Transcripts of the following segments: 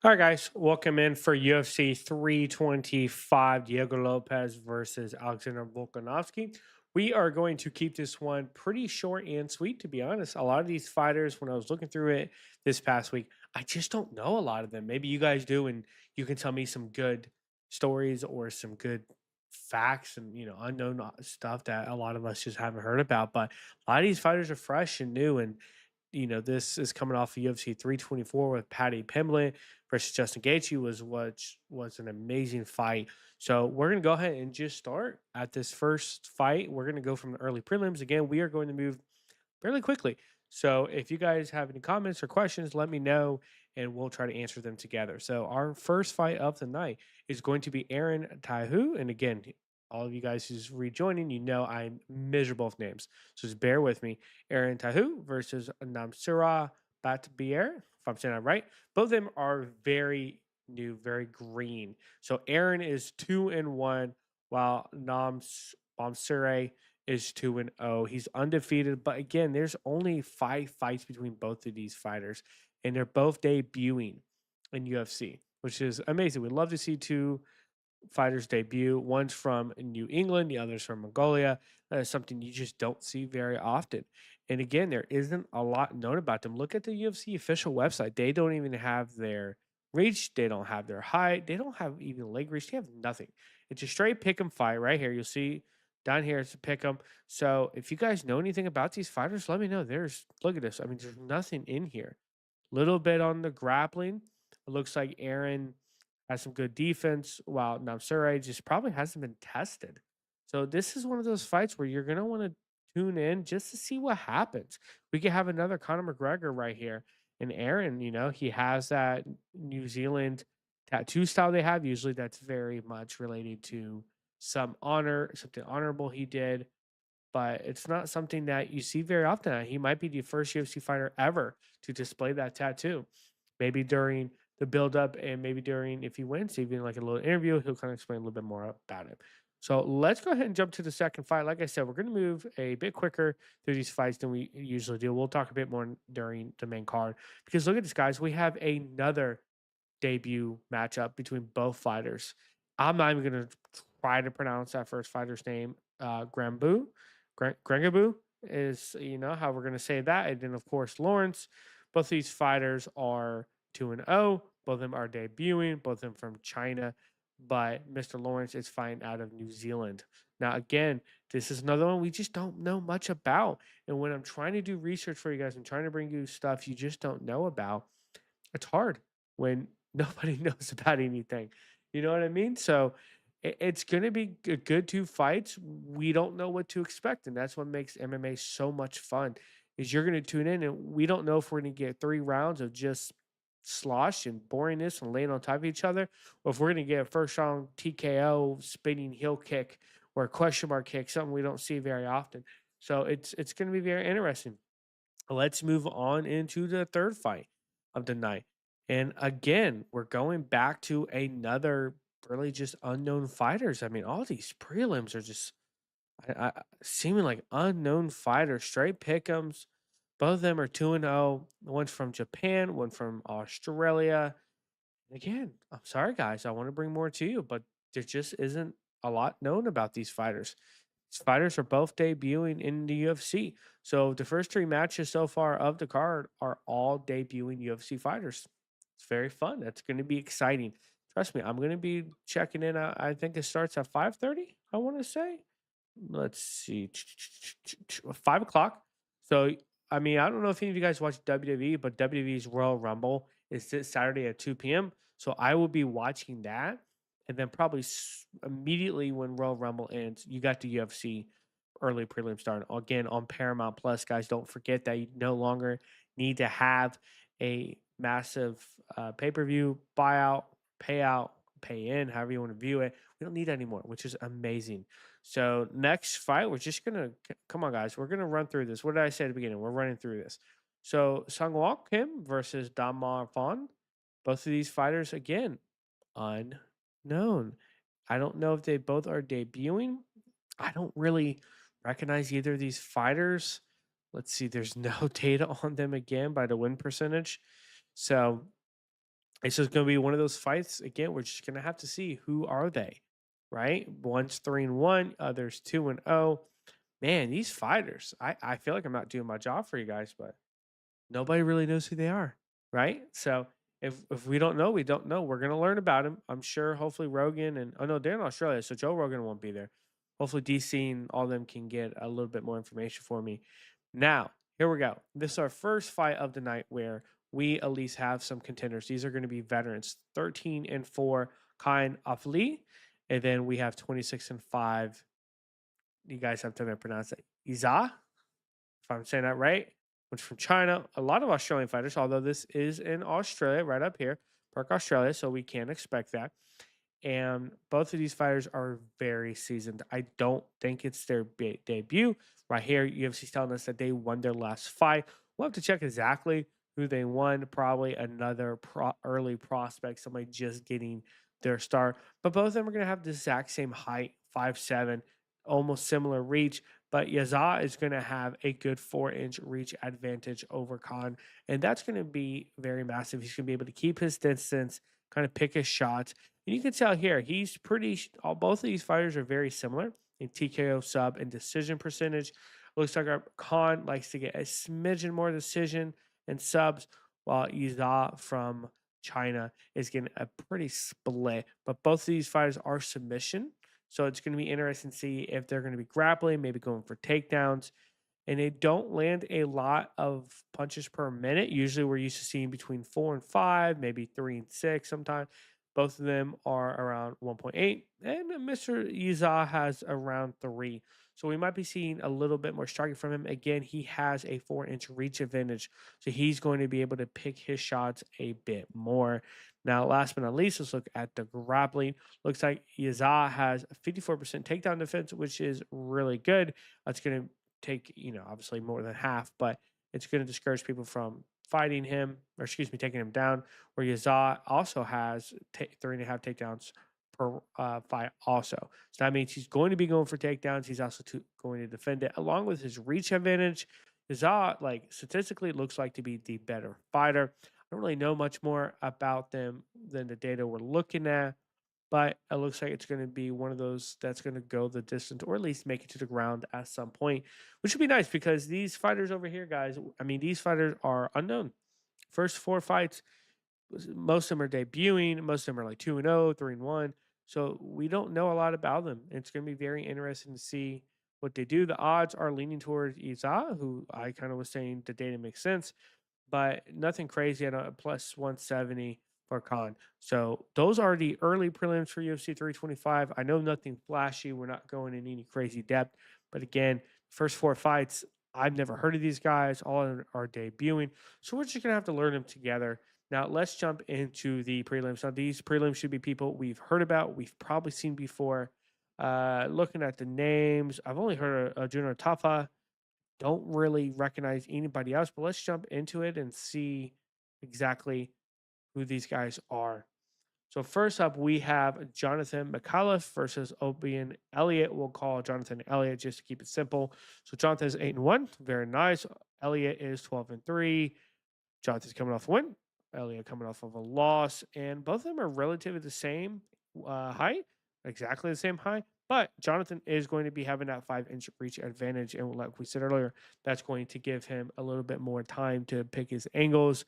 All right, guys, welcome in for UFC 325, Diego Lopez versus Alexander Volkanovski. We are going to keep this one pretty short and sweet, to be honest. A lot of these fighters, when I was looking through it this past week, I just don't know a lot of them. Maybe you guys do, and you can tell me some good stories or some good facts and unknown stuff that a lot of us just haven't heard about. But a lot of these fighters are fresh and new, and this is coming off of UFC 324 with Patty Pimblett versus Justin Gaethje was an amazing fight. So we're gonna go ahead and just start at this first fight. We're gonna go from the early prelims. Again, we are going to move fairly quickly. So if you guys have any comments or questions, let me know and we'll try to answer them together. So our first fight of the night is going to be Aaron Taihu. And again, all of you guys who's rejoining, I'm miserable with names. So just bear with me. Aaron Taihu versus Namsira Batbier, if I'm saying that right. Both of them are very new, very green. So Aaron is 2-1, while Namsire is 2-0. He's undefeated, but again, there's only 5 fights between both of these fighters, and they're both debuting in UFC, which is amazing. We'd love to see two fighters debut. One's from New England, the other's from Mongolia. That is something you just don't see very often. And again, there isn't a lot known about them. Look at the UFC official website. They don't even have their reach. They don't have their height. They don't have even leg reach. They have nothing. It's a straight pick 'em fight right here. You'll see down here it's a pick 'em. So if you guys know anything about these fighters, let me know. Look at this. I mean, there's nothing in here. Little bit on the grappling. It looks like Aaron has some good defense, while Namsure just probably hasn't been tested. So this is one of those fights where you're gonna want to tune in just to see what happens. We could have another Conor McGregor right here. And Aaron, he has that New Zealand tattoo style they have. Usually that's very much related to something honorable he did, but it's not something that you see very often. He might be the first UFC fighter ever to display that tattoo. Maybe during the build up and maybe during, if he wins, even like a little interview, he'll kind of explain a little bit more about it. So let's go ahead and jump to the second fight. Like I said, we're going to move a bit quicker through these fights than we usually do. We'll talk a bit more during the main card because look at this, guys. We have another debut matchup between both fighters. I'm not even going to try to pronounce that first fighter's name. Grangabu is, how we're going to say that. And then, of course, Lawrence. Both these fighters are 2-0. Both of them are debuting, both of them from China. But Mr. Lawrence is fighting out of New Zealand. Now, again, this is another one we just don't know much about. And when I'm trying to do research for you guys, I'm trying to bring you stuff you just don't know about. It's hard when nobody knows about anything. You know what I mean? So it's going to be a good two fights. We don't know what to expect, and that's what makes MMA so much fun. Is you're going to tune in, and we don't know if we're going to get 3 rounds of just slosh and boringness and laying on top of each other, or if we're going to get a first round TKO, spinning heel kick, or a question mark kick, something we don't see very often. So it's going to be very interesting. Let's move on into the third fight of the night. And again, we're going back to another really just unknown fighters. I mean, all these prelims are just seeming like unknown fighters, straight pick'ems. Both of them are 2-0. One's from Japan, one from Australia. Again, I'm sorry, guys. I want to bring more to you, but there just isn't a lot known about these fighters. These fighters are both debuting in the UFC. So the first 3 matches so far of the card are all debuting UFC fighters. It's very fun. That's going to be exciting. Trust me, I'm going to be checking in. I think it starts at 5:30. I want to say. Let's see, 5 o'clock. So I mean, I don't know if any of you guys watch WWE, but WWE's Royal Rumble is this Saturday at 2 p.m. So I will be watching that, and then probably immediately when Royal Rumble ends, you got the UFC early prelim starting again on Paramount Plus. Guys, don't forget that you no longer need to have a massive pay per view buyout, payout, pay in, however you want to view it. We don't need that anymore, which is amazing. So next fight, we're just gonna come on, guys. We're gonna run through this. What did I say at the beginning? We're running through this. So Sungwoo Kim versus Damar Fon. Both of these fighters, again, unknown. I don't know if they both are debuting. I don't really recognize either of these fighters. Let's see, there's no data on them again by the win percentage. So It's just going to be one of those fights. Again, we're just going to have to see who are they, right? One's 3-1, others 2-0. Man, these fighters, I feel like I'm not doing my job for you guys, but nobody really knows who they are, right? So if we don't know, we don't know. We're gonna learn about him. I'm sure. Hopefully, Rogan and oh no, they're in Australia, so Joe Rogan won't be there. Hopefully, DC and all them can get a little bit more information for me. Now, here we go. This is our first fight of the night where we at least have some contenders. These are going to be veterans, 13-4, Kine Afli, and then we have 26-5. You guys have to pronounce it. Iza, if I'm saying that right, which from China. A lot of Australian fighters, although this is in Australia, right up here, Perth, Australia, so we can expect that. And both of these fighters are very seasoned. I don't think it's their debut. Right here, UFC's telling us that they won their last fight. We'll have to check exactly who they won. Probably another early prospect, somebody just getting their start. But both of them are going to have the exact same height, 5'7", almost similar reach. But Yaza is going to have a good 4-inch reach advantage over Khan. And that's going to be very massive. He's going to be able to keep his distance, kind of pick his shots. And you can tell here, he's pretty, both of these fighters are very similar in TKO sub and decision percentage. Looks like our Khan likes to get a smidgen more decision and subs, while Iza from China is getting a pretty split. But both of these fighters are submission. So it's going to be interesting to see if they're going to be grappling, maybe going for takedowns, and they don't land a lot of punches per minute. Usually, we're used to seeing between 4 and 5, maybe 3 and 6 sometimes. Both of them are around 1.8, and Mr. Yiza has around 3. So we might be seeing a little bit more striking from him. Again, he has a 4-inch reach advantage, so he's going to be able to pick his shots a bit more. Now, last but not least, let's look at the grappling. Looks like Yiza has a 54% takedown defense, which is really good. That's going to take, obviously more than half, but it's going to discourage people from fighting him, or excuse me, taking him down. Where Yazah also has 3.5 takedowns per fight, also. So that means he's going to be going for takedowns. He's also going to defend it along with his reach advantage. Yazah, like statistically, looks like to be the better fighter. I don't really know much more about them than the data we're looking at, but it looks like it's going to be one of those that's going to go the distance or at least make it to the ground at some point, which would be nice because these fighters over here, guys, I mean, these fighters are unknown. First 4 fights, most of them are debuting, most of them are like 2-0, 3-1. So we don't know a lot about them. It's going to be very interesting to see what they do. The odds are leaning towards Iza, who I kind of was saying the data makes sense, but nothing crazy at a plus 170 for Khan. So those are the early prelims for UFC 325. I know nothing flashy. We're not going in any crazy depth. But again, first 4 fights, I've never heard of these guys. All are debuting. So we're just going to have to learn them together. Now, let's jump into the prelims. Now, these prelims should be people we've heard about, we've probably seen before. Looking at the names, I've only heard of Junior Tafa. Don't really recognize anybody else, but let's jump into it and see exactly who these guys are. So first up, we have Jonathan McAuliffe versus Obian Elliott. We'll call Jonathan Elliott just to keep it simple. So Jonathan is 8-1, very nice. Elliott is 12-3. Jonathan's coming off a win. Elliott coming off of a loss, and both of them are relatively the same height, exactly the same height. But Jonathan is going to be having that 5-inch reach advantage, and like we said earlier, that's going to give him a little bit more time to pick his angles,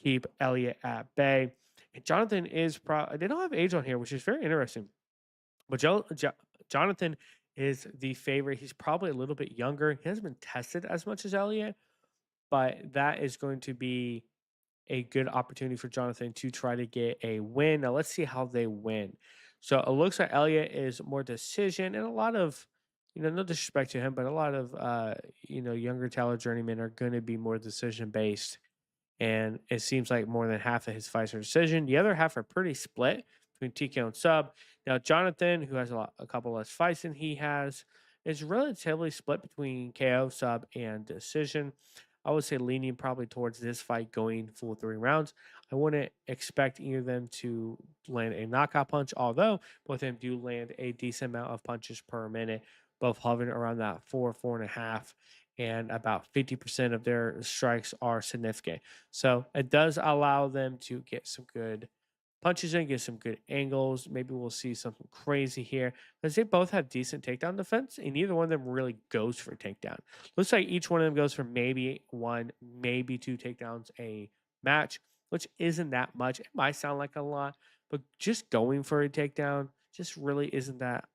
keep Elliott at bay. And Jonathan is they don't have age on here, which is very interesting. But Jonathan is the favorite. He's probably a little bit younger. He hasn't been tested as much as Elliott, but that is going to be a good opportunity for Jonathan to try to get a win. Now let's see how they win. So it looks like Elliott is more decision, and a lot of, no disrespect to him, but a lot of younger talent journeymen are going to be more decision based. And it seems like more than half of his fights are decision. The other half are pretty split between TKO and sub. Now Jonathan, who has a couple less fights than he has, is relatively split between KO, sub, and decision. I would say leaning probably towards this fight going full 3 rounds. I wouldn't expect either of them to land a knockout punch, although both of them do land a decent amount of punches per minute, both hovering around that 4.5, and about 50% of their strikes are significant. So it does allow them to get some good punches in, get some good angles. Maybe we'll see something crazy here because they both have decent takedown defense, and neither one of them really goes for takedown. Looks like each one of them goes for maybe one, maybe two takedowns a match, which isn't that much. It might sound like a lot, but just going for a takedown just really isn't that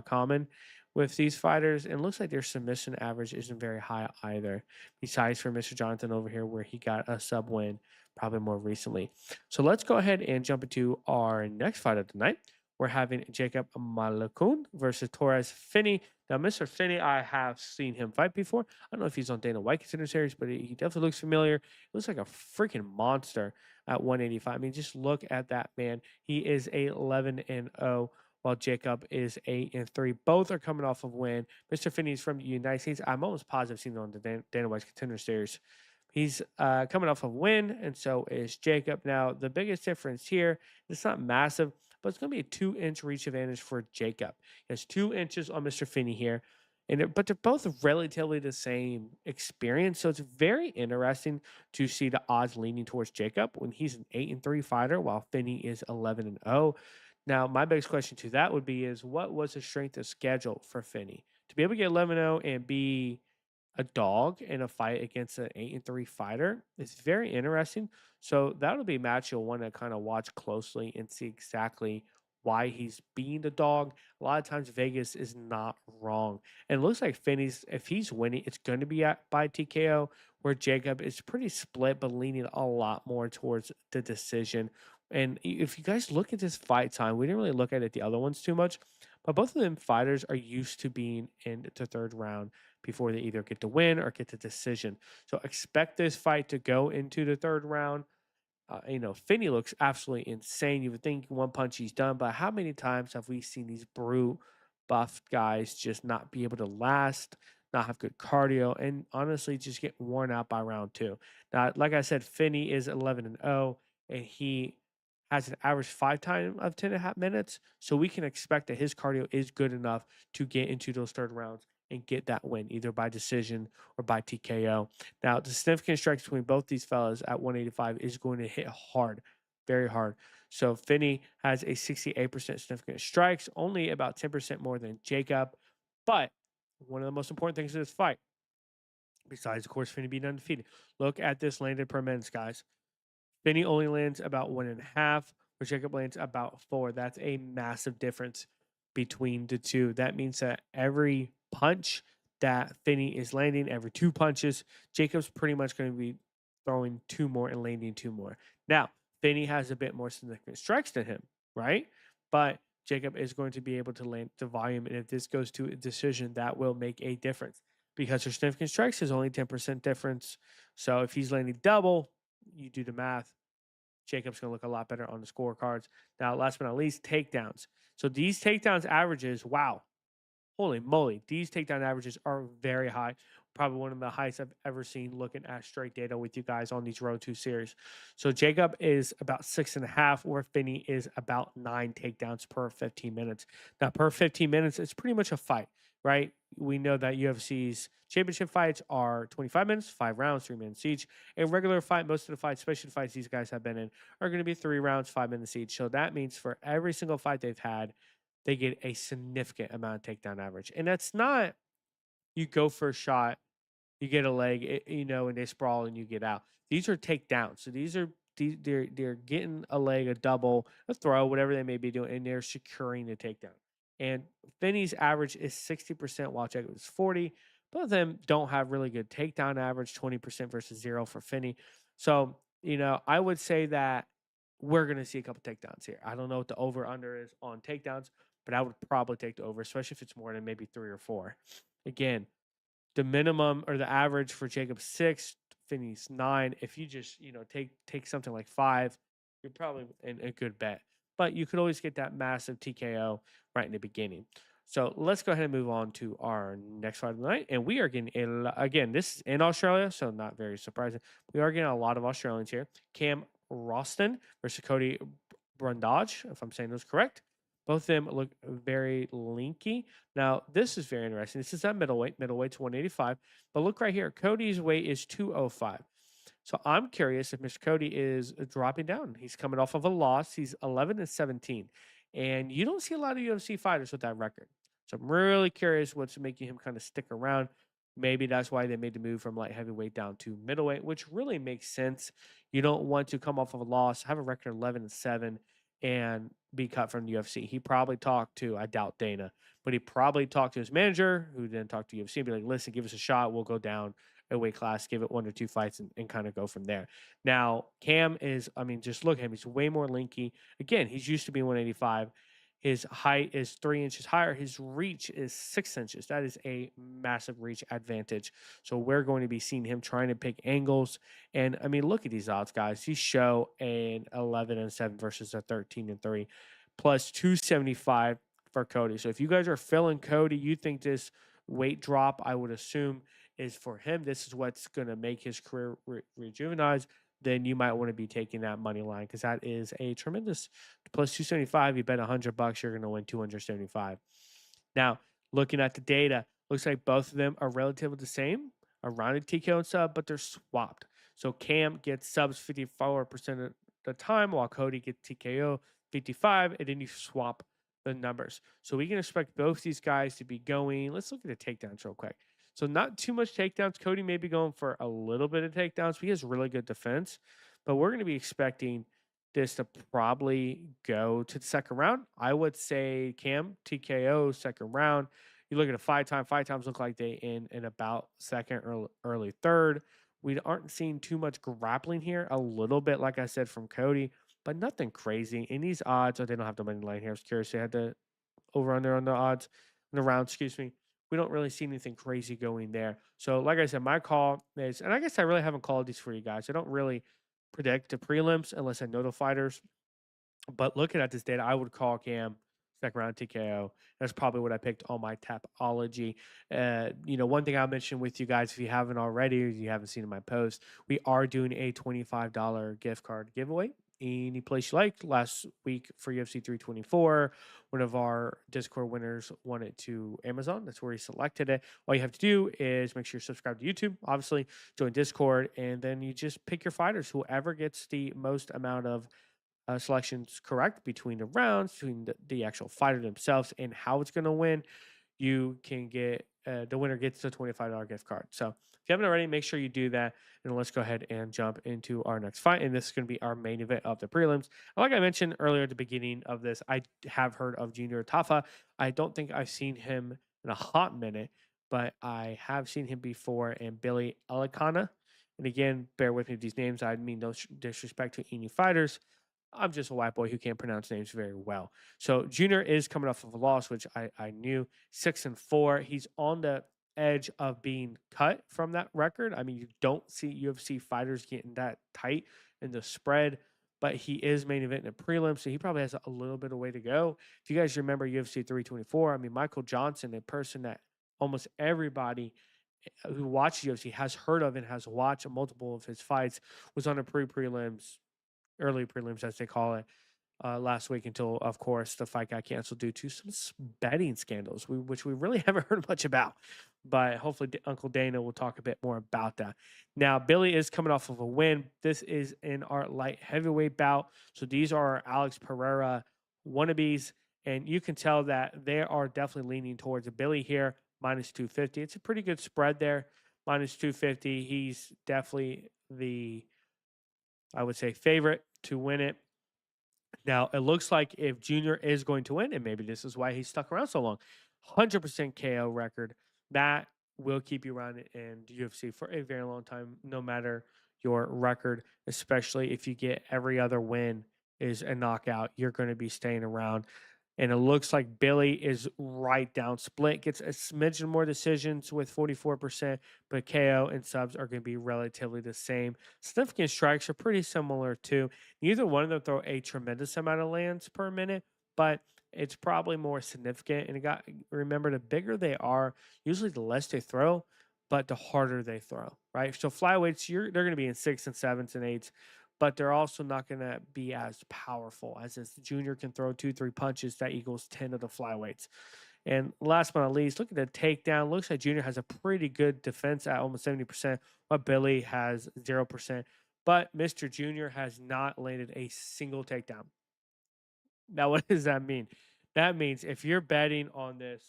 common with these fighters. And looks like their submission average isn't very high either. Besides for Mr. Jonathan over here, where he got a sub win probably more recently. So let's go ahead and jump into our next fight of the night. We're having Jacob Malakun versus Torres Finney. Now, Mr. Finney, I have seen him fight before. I don't know if he's on Dana White Contender Series, but he definitely looks familiar. He looks like a freaking monster at 185. I mean, just look at that man. He is 11-0, while Jacob is 8-3. Both are coming off of win. Mr. Finney is from the United States. I'm almost positive seen him on the Dana White Contender Series. He's coming off a win, and so is Jacob. Now, the biggest difference here, it's not massive, but it's going to be a 2-inch reach advantage for Jacob. He has 2 inches on Mr. Finney here, but they're both relatively the same experience. So it's very interesting to see the odds leaning towards Jacob when he's an 8-3 fighter, while Finney is 11-0. Now, my biggest question to that would be is what was the strength of schedule for Finney to be able to get 11-0 and be a dog in a fight against an 8-3 fighter is very interesting. So that'll be a match you'll want to kind of watch closely and see exactly why he's being the dog. A lot of times Vegas is not wrong. And it looks like Finney's, if he's winning, it's going to be by TKO, where Jacob is pretty split, but leaning a lot more towards the decision. And if you guys look at this fight time, we didn't really look at it the other ones too much, but both of them fighters are used to being in the third round before they either get the win or get the decision. So expect this fight to go into the third round. Finney looks absolutely insane. You would think one punch he's done, but how many times have we seen these brute buff guys just not be able to last, not have good cardio, and honestly just get worn out by round two? Now, like I said, Finney is 11-0, and he has an average fight time of 10.5 minutes. So we can expect that his cardio is good enough to get into those third rounds and get that win, either by decision or by TKO. Now, the significant strikes between both these fellas at 185 is going to hit hard, very hard. So Finney has a 68% significant strikes, only about 10% more than Jacob. But one of the most important things in this fight, besides, of course, Finney being undefeated, look at this landed per minutes, guys. Finney only lands about 1.5, where Jacob lands about 4. That's a massive difference between the two. That means that every punch that Finney is landing, every 2 punches, Jacob's pretty much going to be throwing 2 more and landing 2 more. Now, Finney has a bit more significant strikes than him, right? But Jacob is going to be able to land the volume. And if this goes to a decision, that will make a difference because her significant strikes is only 10% difference. So if he's landing double, you do the math. Jacob's going to look a lot better on the scorecards. Now, last but not least, takedowns. So these takedowns averages, wow, holy moly, these takedown averages are very high. Probably one of the highest I've ever seen looking at straight data with you guys on these Road 2 series. So Jacob is about 6.5, where Finney is about 9 takedowns per 15 minutes. Now, per 15 minutes, it's pretty much a fight, right? We know that UFC's championship fights are 25 minutes, 5 rounds, 3 minutes each. A regular fight, most of the fights, especially the fights these guys have been in, are going to be 3 rounds, 5 minutes each. So that means for every single fight they've had, they get a significant amount of takedown average. And that's not you go for a shot, you get a leg, and they sprawl and you get out. These are takedowns. So they're getting a leg, a double, a throw, whatever they may be doing, and they're securing the takedown. And Finney's average is 60%, while Jacob is 40. Both of them don't have really good takedown average, 20% versus 0 for Finney. So, I would say that we're going to see a couple takedowns here. I don't know what the over under is on takedowns, but I would probably take the over, especially if it's more than maybe 3 or 4. Again, the minimum or the average for Jacob 6, Finney's 9. If you just take something like 5, you're probably in a good bet. But you could always get that massive TKO right in the beginning. So let's go ahead and move on to our next fight of the night. And we are getting again, this is in Australia, so not very surprising. We are getting a lot of Australians here. Cam Roston versus Cody Brundage, if I'm saying those correct. Both of them look very linky. Now, this is very interesting. This is at middleweight. Middleweight's 185. But look right here. Cody's weight is 205. So I'm curious if Mr. Cody is dropping down. He's coming off of a loss. He's 11-17, and you don't see a lot of UFC fighters with that record. So I'm really curious what's making him kind of stick around. Maybe that's why they made the move from light heavyweight down to middleweight, which really makes sense. You don't want to come off of a loss, have a record 11-7, and be cut from the UFC. He probably talked to, I doubt Dana, but he probably talked to his manager, who then talked to UFC, and be like, "Listen, give us a shot. We'll go down a weight class, give it 1 or 2 fights, and kind of go from there." Now, Cam is, I mean, just look at him. He's way more linky. Again, he's used to be 185. His height is 3 inches higher. His reach is 6 inches. That is a massive reach advantage. So we're going to be seeing him trying to pick angles. And I mean, look at these odds, guys. These show an 11-7 versus a 13-3, plus 275 for Cody. So if you guys are filling Cody, you think this weight drop, I would assume, is for him. This is what's going to make his career rejuvenize. Then you might want to be taking that money line, because that is a tremendous plus 275. You bet $100, you're going to win 275. Now, looking at the data, looks like both of them are relatively the same, around a TKO and sub, but they're swapped. So Cam gets subs 54% of the time, while Cody gets TKO 55, and then you swap the numbers. So we can expect both these guys to be going. Let's look at the takedowns real quick. So not too much takedowns. Cody may be going for a little bit of takedowns. He has really good defense, but we're going to be expecting this to probably go to the second round. I would say Cam TKO second round. You look at a five times look like they in about second or early third. We aren't seeing too much grappling here. A little bit, like I said, from Cody, but nothing crazy. In these odds, oh, they don't have the money line here. I was curious. They had the over under on the odds in the round, excuse me. We don't really see anything crazy going there. So, like I said, my call is, and I guess I really haven't called these for you guys. I don't really predict the prelims unless I know the fighters. But looking at this data, I would call Cam second round TKO. That's probably what I picked on my Tapology. One thing I'll mention with you guys, if you haven't already, or you haven't seen in my post, we are doing a $25 gift card giveaway. Any place you like. Last week for UFC 324, one of our Discord winners won it to Amazon. That's where he selected it. All you have to do is make sure you subscribe to YouTube, obviously, join Discord, and then you just pick your fighters. Whoever gets the most amount of selections correct between the rounds, between the actual fighter themselves, and how it's going to win, you can get the winner gets a $25 gift card. So if you haven't already, make sure you do that. And let's go ahead and jump into our next fight. And this is going to be our main event of the prelims. And like I mentioned earlier at the beginning of this, I have heard of Junior Tafa. I don't think I've seen him in a hot minute, but I have seen him before. And Billy Alicana. And again, bear with me with these names. I mean no disrespect to any fighters. I'm just a white boy who can't pronounce names very well. So Junior is coming off of a loss, which I knew, 6-4. He's on the edge of being cut from that record. I mean, you don't see UFC fighters getting that tight in the spread, but he is main event in a prelim, so he probably has a little bit of way to go. If you guys remember UFC 324, I mean, Michael Johnson, a person that almost everybody who watched UFC has heard of and has watched multiple of his fights, was on a prelims, early prelims as they call it, last week, until, of course, the fight got canceled due to some betting scandals, which we really haven't heard much about. But hopefully, Uncle Dana will talk a bit more about that. Now, Billy is coming off of a win. This is in our light heavyweight bout. So these are Alex Pereira wannabes, and you can tell that they are definitely leaning towards a Billy here, minus 250. It's a pretty good spread there, minus 250. He's definitely the, I would say, favorite to win it. Now, it looks like if Junior is going to win, and maybe this is why he's stuck around so long, 100% KO record, that will keep you around in the UFC for a very long time, no matter your record, especially if you get every other win is a knockout. You're going to be staying around. And it looks like Billy is right down split, gets a smidgen more decisions with 44%, but KO and subs are going to be relatively the same. Significant strikes are pretty similar too. Neither one of them throw a tremendous amount of lands per minute, but it's probably more significant. And remember, the bigger they are, usually the less they throw, but the harder they throw, right? So flyweights, they're going to be in 6s and 7s and 8s, but they're also not going to be as powerful as this. Junior can throw 2, 3 punches that equals 10 of the flyweights. And last but not least, look at the takedown. Looks like Junior has a pretty good defense at almost 70%, while Billy has 0%. But Mr. Junior has not landed a single takedown. Now, what does that mean? That means if you're betting on this,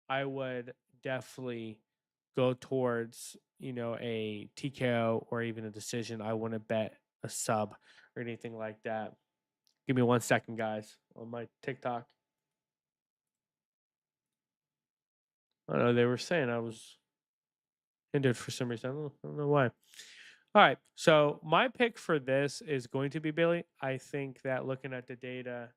I would definitely go towards, a TKO or even a decision. I wouldn't bet a sub or anything like that. Give me 1 second, guys, on my TikTok. I don't know. They were saying I was hindered for some reason. I don't know why. All right. So my pick for this is going to be Billy. I think that looking at the data,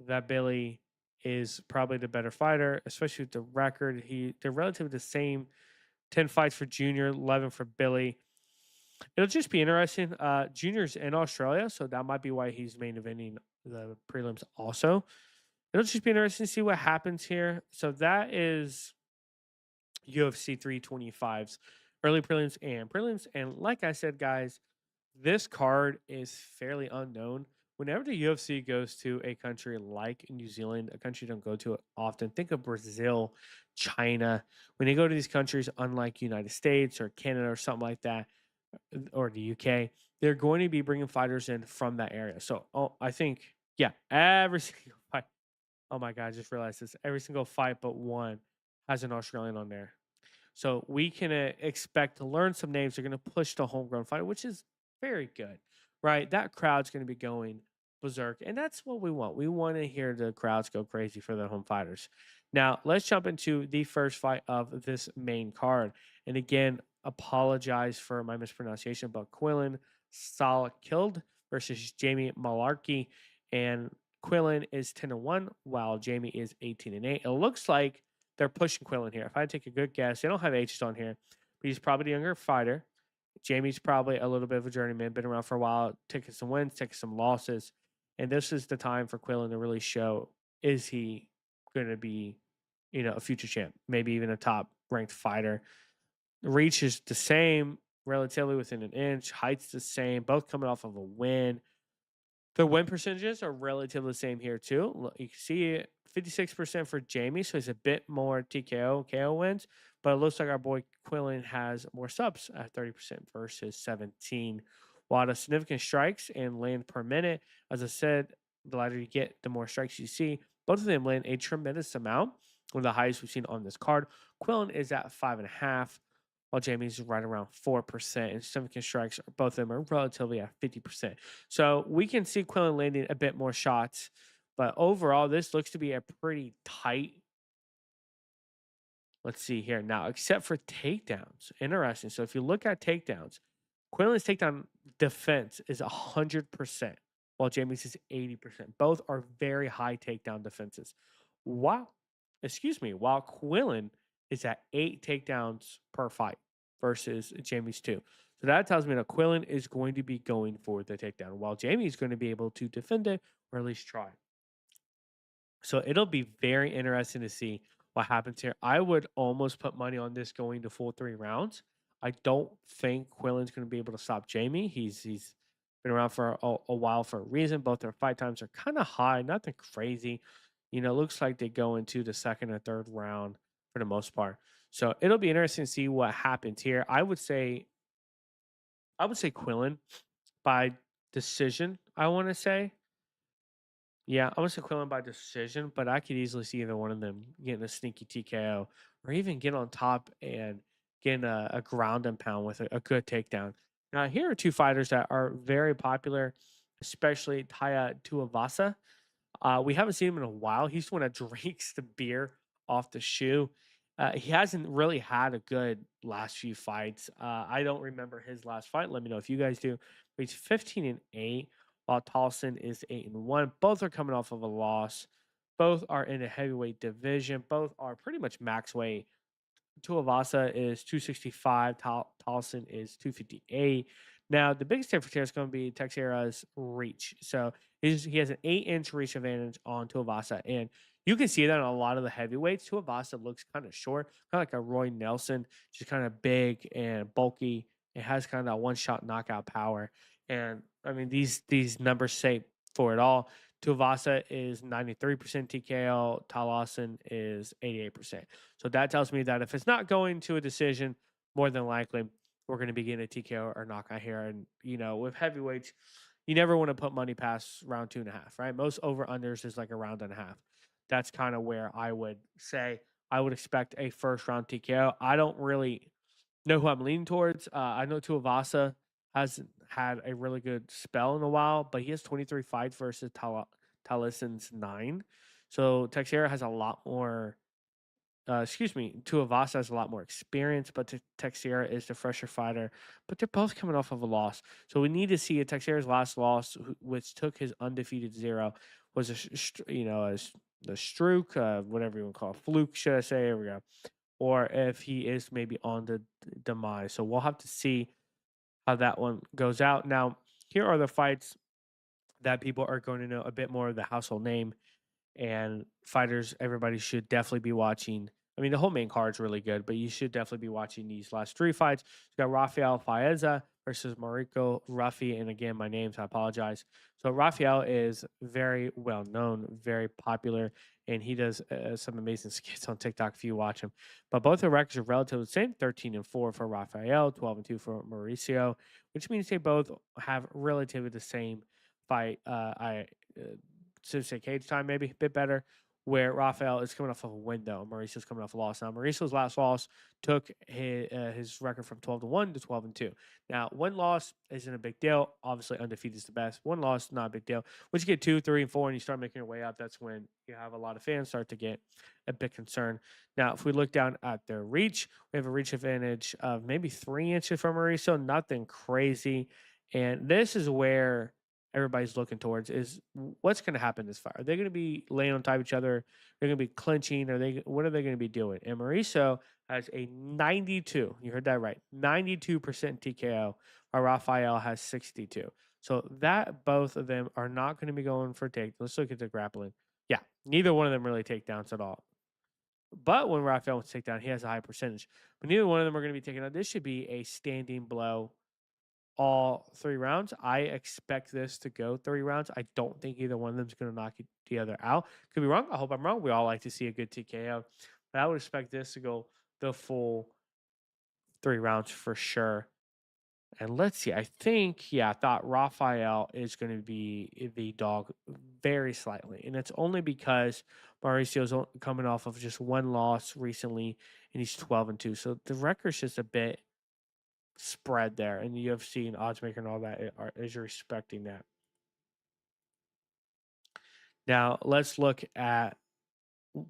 that Billy is probably the better fighter, especially with the record. They're relatively the same. 10 fights for Junior, 11 for Billy. It'll just be interesting. Junior's in Australia, so that might be why he's main eventing the prelims also. It'll just be interesting to see what happens here. So that is UFC 325's early prelims and prelims. And like I said, guys, this card is fairly unknown. Whenever the UFC goes to a country like New Zealand, a country you don't go to often, think of Brazil, China. When they go to these countries, unlike United States or Canada or something like that, or the UK, they're going to be bringing fighters in from that area. So, I think, yeah, every single fight. Oh my God, I just realized this. Every single fight but one has an Australian on there. So we can expect to learn some names. They're going to push the homegrown fighter, which is very good, right? That crowd's going to be going berserk, and that's what we want. We want to hear the crowds go crazy for the home fighters. Now, let's jump into the first fight of this main card. And again, apologize for my mispronunciation, but Quillen Salah killed versus Jamie Malarkey, and Quillen is 10-1, while Jamie is 18-8. It looks like they're pushing Quillen here. If I take a good guess, they don't have ages on here, but he's probably the younger fighter. Jamie's probably a little bit of a journeyman, been around for a while, taking some wins, taking some losses. And this is the time for Quillen to really show, is he going to be, a future champ, maybe even a top ranked fighter. Reach is the same, relatively within an inch. Height's the same, both coming off of a win. The win percentages are relatively the same here too. You can see 56% for Jamie, so he's a bit more TKO KO wins, but it looks like our boy Quillen has more subs at 30% versus 17. While the significant strikes and land per minute, as I said, the lighter you get, the more strikes you see. Both of them land a tremendous amount, one of the highest we've seen on this card. Quillen is at 5.5, while Jamie's right around 4%, and significant strikes, both of them are relatively at 50%. So we can see Quillen landing a bit more shots, but overall, this looks to be a pretty tight. Let's see here now, except for takedowns. Interesting. So if you look at takedowns, Quillen's takedown defense is 100%, while Jamie's is 80%. Both are very high takedown defenses. Wow. Excuse me. While Quillen is at 8 takedowns per fight versus Jamie's 2. So that tells me that Quillen is going to be going for the takedown, while Jamie is going to be able to defend it or at least try. So it'll be very interesting to see what happens here. I would almost put money on this going to full 3 rounds. I don't think Quillen's going to be able to stop Jamie. He's been around for a while for a reason. Both their fight times are kind of high, nothing crazy. Looks like they go into the second or third round for the most part. So it'll be interesting to see what happens here. I would say Quillen by decision. I want to say. Yeah, I was Quillen by decision, but I could easily see either one of them getting a sneaky TKO or even get on top and getting a ground and pound with a good takedown. Now, here are two fighters that are very popular, especially Taya Tuivasa. We haven't seen him in a while. He's the one that drinks the beer off the shoe. He hasn't really had a good last few fights. I don't remember his last fight. Let me know if you guys do. But he's 15-8, while Tolson is 8-1. Both are coming off of a loss. Both are in a heavyweight division. Both are pretty much max weight. Tuivasa is 265. Tolson is 258. Now, the biggest difference here is going to be Teixeira's reach. So he has an 8-inch reach advantage on Tuivasa. And you can see that on a lot of the heavyweights. Tuivasa looks kind of short, kind of like a Roy Nelson, just kind of big and bulky. It has kind of that one-shot knockout power. And I mean, these numbers say for it all. Tuivasa is 93% TKO. Lawson is 88%. So that tells me that if it's not going to a decision, more than likely we're going to be getting a TKO or knockout here. And with heavyweights, you never want to put money past round 2.5, right? Most over unders is like a round and a half. That's kind of where I would say I would expect a first round TKO. I don't really know who I'm leaning towards. I know Tuivasa hasn't had a really good spell in a while, but he has 23 fights versus Talison's 9. So Teixeira has a lot more. Tuivasa has a lot more experience, but Teixeira is the fresher fighter. But they're both coming off of a loss, so we need to see if Teixeira's last loss, which took his undefeated 0, was a stroke, whatever you want to call it, fluke, should I say? Here we go, or if he is maybe on the demise. So we'll have to see how that one goes out. Now, here are the fights that people are going to know a bit more of the household name and fighters everybody should definitely be watching. I mean, the whole main card is really good, but you should definitely be watching these last 3 fights. You got Rafael Faeza versus Mariko Ruffy, and again, my names, I apologize. So Rafael is very well known, very popular, and he does some amazing skits on TikTok if you watch him. But both the records are relatively the same: 13-4 for Rafael, 12-2 for Mauricio, which means they both have relatively the same fight. I to say cage time, maybe a bit better, where Rafael is coming off of a win, though. Mauricio's coming off a loss. Now, Mauricio's last loss took his record from 12-1 to 12-2. Now, one loss isn't a big deal. Obviously, undefeated is the best. One loss, not a big deal. Once you get 2, 3, and 4, and you start making your way up, that's when you have a lot of fans start to get a bit concerned. Now, if we look down at their reach, we have a reach advantage of maybe 3 inches from Mauricio, nothing crazy. And this is where everybody's looking towards is what's going to happen this fight. Are they going to be laying on top of each other? They're going to be clinching. What are they going to be doing? And Mauricio has a 92. You heard that right. 92% TKO, while Rafael has 62. So that both of them are not going to be going for take. Let's look at the grappling. Yeah, neither one of them really takedowns at all. But when Rafael wants to take down, he has a high percentage. But neither one of them are going to be taken out. This should be a standing blow all 3 rounds. I expect this to go 3 rounds. I don't think either one of them is going to knock the other out. Could be wrong. I hope I'm wrong. We all like to see a good TKO. But I would expect this to go the full 3 rounds for sure. And let's see. I thought Rafael is going to be the dog very slightly. And it's only because Mauricio's coming off of just one loss recently, and he's 12-2. So the record's just a bit spread there, and the UFC and oddsmaker and all that is respecting that. Now let's look at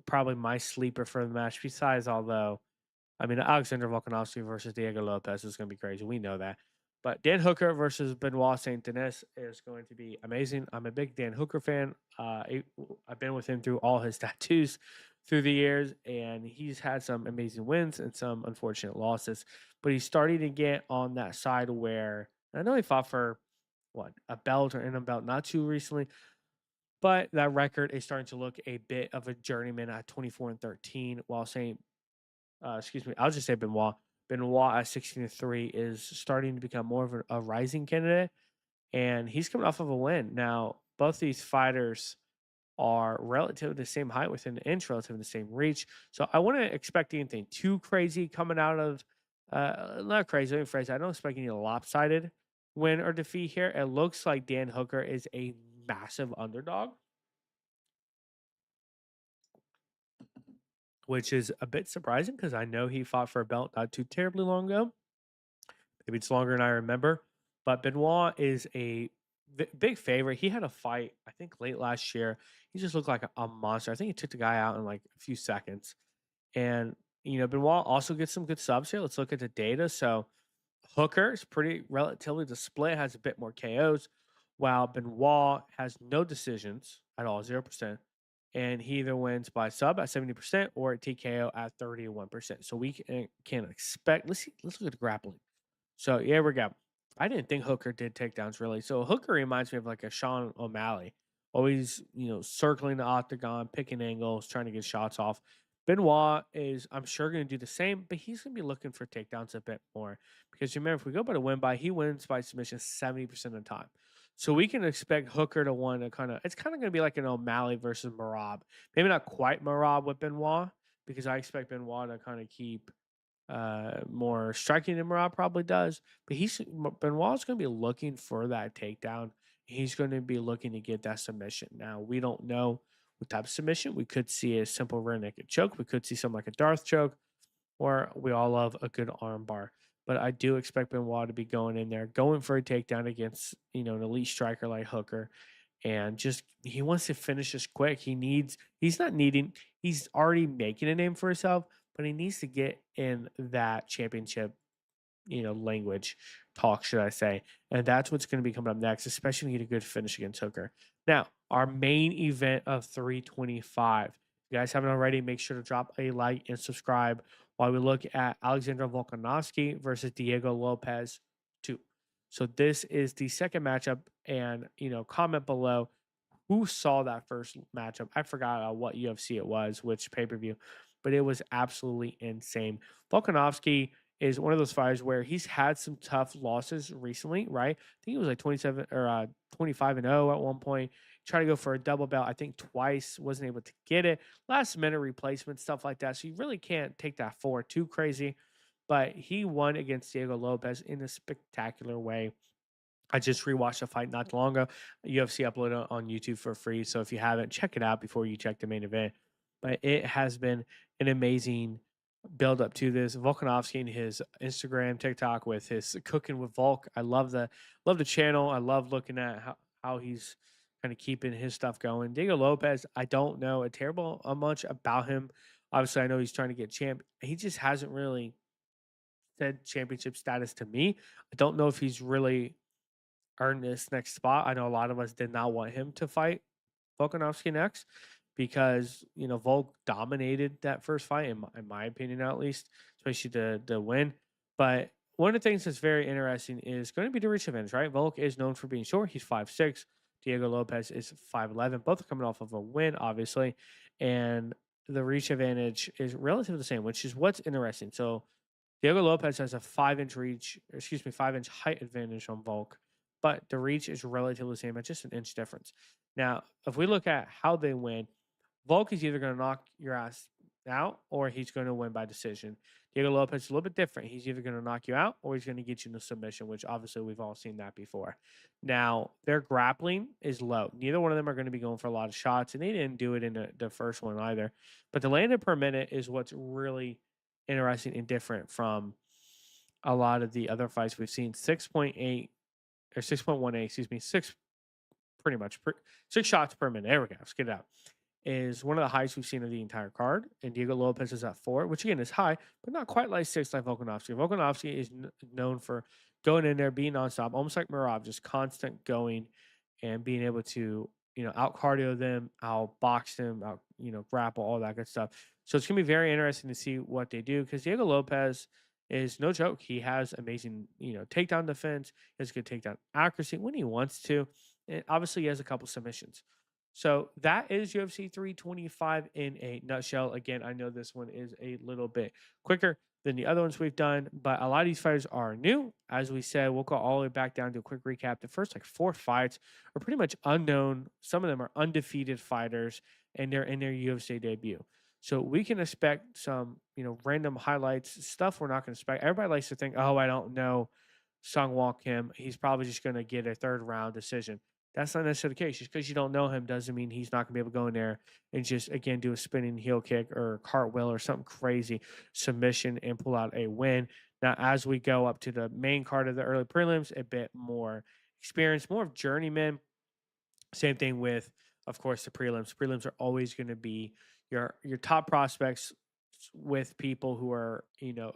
probably my sleeper for the match. Besides, although I mean Alexander Volkanovski versus Diego Lopez is going to be crazy, we know that. But Dan Hooker versus Benoit Saint Denis is going to be amazing. I'm a big Dan Hooker fan. I've been with him through all his tattoos through the years, and he's had some amazing wins and some unfortunate losses. But he's starting to get on that side where I know he fought for a belt or in a belt not too recently, but that record is starting to look a bit of a journeyman at 24-13, while saying, I'll just say Benoit. Benoit at 16-3 is starting to become more of a rising candidate, and he's coming off of a win. Now, both these fighters are relatively the same height within the inch, relatively the same reach. So I wouldn't expect anything too crazy coming out of, not crazy, let me phrase it. I don't expect any lopsided win or defeat here. It looks like Dan Hooker is a massive underdog, which is a bit surprising because I know he fought for a belt not too terribly long ago. Maybe it's longer than I remember. But Benoit is a big favorite. He had a fight, I think, late last year. He just looked like a monster. I think he took the guy out in like a few seconds. And, Benoit also gets some good subs here. Let's look at the data. So Hooker is pretty relatively the split, has a bit more KOs, while Benoit has no decisions at all, 0%. And he either wins by sub at 70% or at TKO at 31%. So we can expect, let's look at the grappling. So here we go. I didn't think Hooker did takedowns really. So Hooker reminds me of like a Sean O'Malley, always circling the octagon, picking angles, trying to get shots off. Benoit is, I'm sure, going to do the same, but he's going to be looking for takedowns a bit more because remember, if we go by the win by, he wins by submission 70% of the time. So we can expect Hooker to want to it's kind of going to be like an O'Malley versus Marab. Maybe not quite Marab with Benoit, because I expect Benoit to kind of keep more striking than Marab probably does. But Benoit's going to be looking for that takedown. He's going to be looking to get that submission. Now we don't know what type of submission. We could see a simple rear naked choke. We could see something like a Darth choke, or we all love a good arm bar. But I do expect Benoit to be going in there, going for a takedown against an elite striker like Hooker, and just he wants to finish this quick. He's not needing, he's already making a name for himself, but he needs to get in that championship language talk, should I say. And that's what's going to be coming up next, especially when you get a good finish against Hooker. Now, our main event of 325. If you guys haven't already, make sure to drop a like and subscribe while we look at Alexander Volkanovski versus Diego Lopez 2. So this is the second matchup, and comment below who saw that first matchup. I forgot what UFC it was, which pay-per-view, but it was absolutely insane. Volkanovski is one of those fighters where he's had some tough losses recently, right? I think he was like 27 or 25 and 0 at one point. Tried to go for a double belt, I think twice, wasn't able to get it. Last minute replacement, stuff like that. So you really can't take that forward too crazy. But he won against Diego Lopez in a spectacular way. I just rewatched the fight not too long ago. UFC uploaded it on YouTube for free. So if you haven't, check it out before you check the main event. But it has been an amazing build up to this. Volkanovski and his Instagram, TikTok with his cooking with Volk. I love the channel. I love looking at how he's kind of keeping his stuff going. Diego Lopez, I don't know a terrible much about him. Obviously, I know he's trying to get champ. He just hasn't really said championship status to me. I don't know if he's really earn this next spot. I know a lot of us did not want him to fight Volkanovski next because Volk dominated that first fight in my opinion, at least, especially the win. But one of the things that's very interesting is going to be the reach advantage, right? Volk is known for being short. He's 5'6". Diego Lopez is 5'11". Both are coming off of a win, obviously, and the reach advantage is relatively the same, which is what's interesting. So Diego Lopez has a 5-inch reach, excuse me, 5-inch height advantage on Volk, but the reach is relatively the same at just an inch difference. Now, if we look at how they win, Volk is either going to knock your ass out or he's going to win by decision. Diego Lopez is a little bit different. He's either going to knock you out or he's going to get you in a submission, which obviously we've all seen that before. Now, their grappling is low. Neither one of them are going to be going for a lot of shots, and they didn't do it in the first one either. But the landed per minute is what's really interesting and different from a lot of the other fights we've seen. 6.8 or 6.18, excuse me, pretty much 6 shots per minute. There we go. Let's get it out. Is one of the highest we've seen of the entire card. And Diego Lopez is at 4, which again is high, but not quite like 6 like Volkanovski. Volkanovski is known for going in there, being nonstop, almost like Murad, just constant going and being able to, out cardio them, out box them, out, grapple, all that good stuff. So it's going to be very interesting to see what they do because Diego Lopez is no joke. He has amazing, takedown defense. He has good takedown accuracy when he wants to. And obviously, he has a couple submissions. So that is UFC 325 in a nutshell. Again, I know this one is a little bit quicker than the other ones we've done, but a lot of these fighters are new. As we said, we'll go all the way back down to a quick recap. The first 4 fights are pretty much unknown. Some of them are undefeated fighters, and they're in their UFC debut. So we can expect some, random highlights, stuff we're not going to expect. Everybody likes to think, oh, I don't know Sung Won Kim. He's probably just going to get a third round decision. That's not necessarily the case. Just because you don't know him doesn't mean he's not going to be able to go in there and just, again, do a spinning heel kick or cartwheel or something crazy submission and pull out a win. Now, as we go up to the main card of the early prelims, a bit more experience, more of journeyman. Same thing with, of course, the prelims. Prelims are always going to be your top prospects with people who are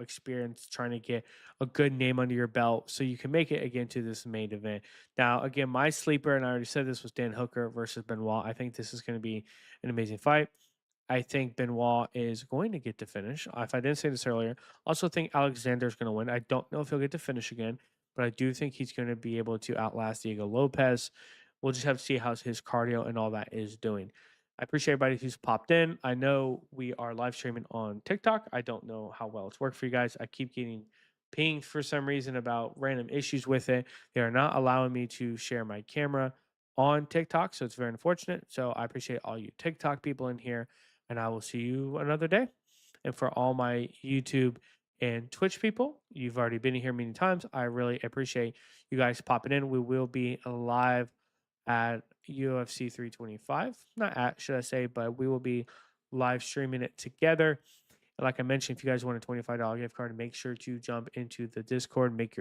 experienced, trying to get a good name under your belt so you can make it again to this main event. Now, again, my sleeper, and I already said this, was Dan Hooker versus Benoit. I think this is going to be an amazing fight. I think Benoit is going to get to finish. If I didn't say this earlier, also think Alexander's going to win. I don't know if he'll get to finish again, but I do think he's going to be able to outlast Diego Lopez. We'll just have to see how his cardio and all that is doing. I appreciate everybody who's popped in. I know we are live streaming on TikTok. I don't know how well it's worked for you guys. I keep getting pinged for some reason about random issues with it. They are not allowing me to share my camera on TikTok, so it's very unfortunate. So I appreciate all you TikTok people in here, and I will see you another day. And for all my YouTube and Twitch people, you've already been here many times. I really appreciate you guys popping in. We will be live at UFC 325. Not at, should I say, but we will be live streaming it together. Like I mentioned, if you guys want a $25 gift card, make sure to jump into the Discord, make your